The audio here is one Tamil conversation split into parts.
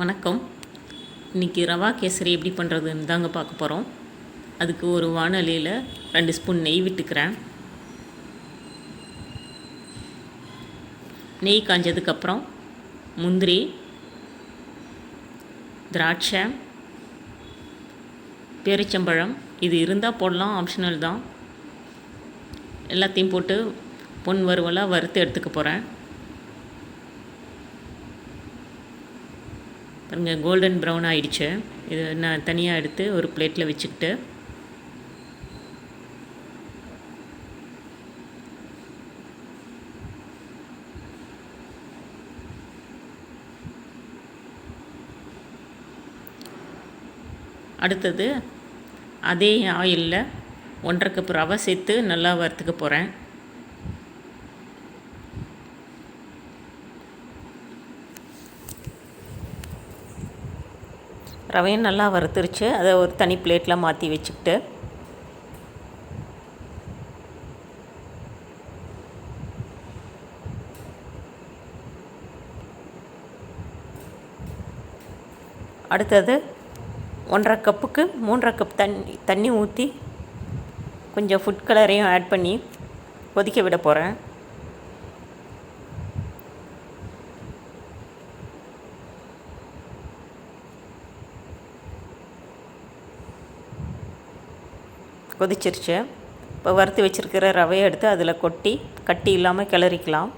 வணக்கம். இன்றைக்கி ரவா கேசரி எப்படி பண்ணுறதுன்னு தாங்க பார்க்க போகிறோம். அதுக்கு ஒரு வாணலியில் 2 ஸ்பூன் நெய் விட்டுக்கிறேன். நெய் காஞ்சதுக்கப்புறம் முந்திரி, திராட்சை, பேரிச்சம்பழம் இது இருந்தால் போடலாம், ஆப்ஷனல் தான். எல்லாத்தையும் போட்டு பொன் வறுவலாக வறுத்து எடுத்துக்க போகிறேன். பாருங்கள், கோல்டன் ப்ரௌன் ஆகிடுச்சு. இது நான் தனியாக எடுத்து ஒரு பிளேட்டில் வச்சுக்கிட்டு அடுத்தது அதே ஆயிலில் 1.5 கப் ரவை சேர்த்து நல்லா வறுத்துக்க போகிறேன். ரவையும் நல்லா வறுத்துருச்சு. அதை ஒரு தனி பிளேட்டில் மாற்றி வச்சுக்கிட்டு அடுத்தது 1.5 கப்புக்கு 3.5 கப் தண்ணி ஊற்றி கொஞ்சம் ஃபுட் கலரையும் ஆட் பண்ணி கொதிக்க விட போகிறேன். கொதிச்சிருச்சு. இப்போ வறுத்து வச்சுருக்கிற ரவையை எடுத்து அதில் கொட்டி கட்டி இல்லாமல் கிளறிக்கலாம்.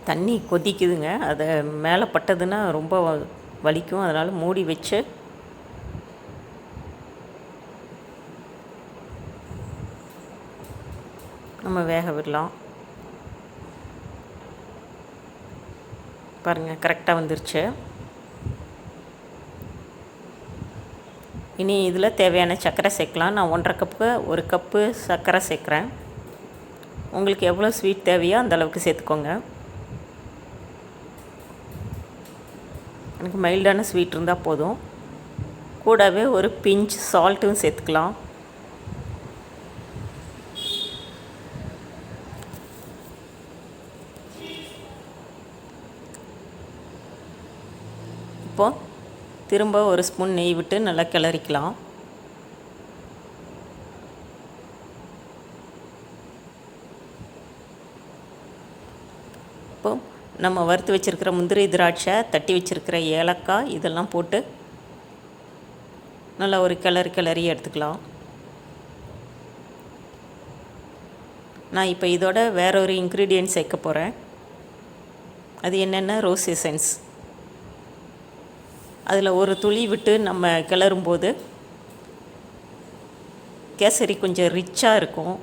தண்ணி கொதிக்குதுங்க. அதை மேலே பட்டதுன்னா ரொம்ப வலிக்கும். அதனால் மூடி வச்சு நம்ம வேக விடலாம். பாருங்கள், கரெக்டாக வந்துருச்சு. இனி இதில் தேவையான சர்க்கரை சேர்க்கலாம். நான் 1.5 கப்புக்கு 1 கப்பு சர்க்கரை சேர்க்குறேன். உங்களுக்கு எவ்வளோ ஸ்வீட் தேவையோ அந்தளவுக்கு சேர்த்துக்கோங்க. எனக்கு மைல்டான ஸ்வீட் இருந்தால் போதும். கூடவே ஒரு பிஞ்ச் சால்ட்டும் சேர்த்துக்கலாம். இப்போது திரும்ப ஒரு ஸ்பூன் நெய் விட்டு நல்லா கிளறிக்கலாம். இப்போது நம்ம வறுத்து வச்சுருக்கிற முந்திரி, திராட்சை, தட்டி வச்சுருக்கிற ஏலக்காய் இதெல்லாம் போட்டு நல்லா ஒரு கிளறி எடுத்துக்கலாம். நான் இப்போ இதோட வேற ஒரு இன்க்ரீடியன்ட் சேர்க்க போகிறேன். அது என்னென்னா ரோஸ் எசன்ஸ். அதில் ஒரு துளி விட்டு நம்ம கிளறும்போது கேசரி கொஞ்சம் ரிச்சாக இருக்கும்.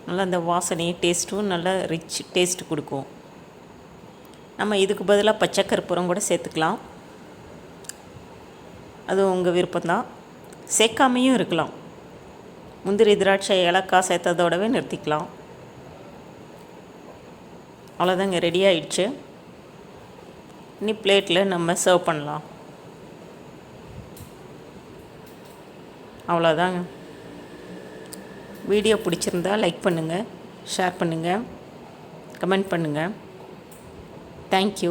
நல்லா அந்த வாசனையும் டேஸ்ட்டும் நல்லா ரிச் டேஸ்ட் கொடுக்கும். நம்ம இதுக்கு பதிலாக பச்சை கற்பூரம் கூட சேர்த்துக்கலாம். அது உங்கள் விருப்பம்தான். சேர்க்காமையும் இருக்கலாம். முந்திரி, திராட்சை, ஏலக்காய் சேர்த்ததோடவே நிறுத்திக்கலாம். அவ்வளோதாங்க, ரெடி ஆகிடுச்சு. இனி பிளேட்டில் நம்ம சர்வ் பண்ணலாம். அவ்வளோதாங்க. வீடியோ பிடிச்சிருந்தா லைக் பண்ணுங்கள், ஷேர் பண்ணுங்கள், கமெண்ட் பண்ணுங்கள். தேங்க்யூ.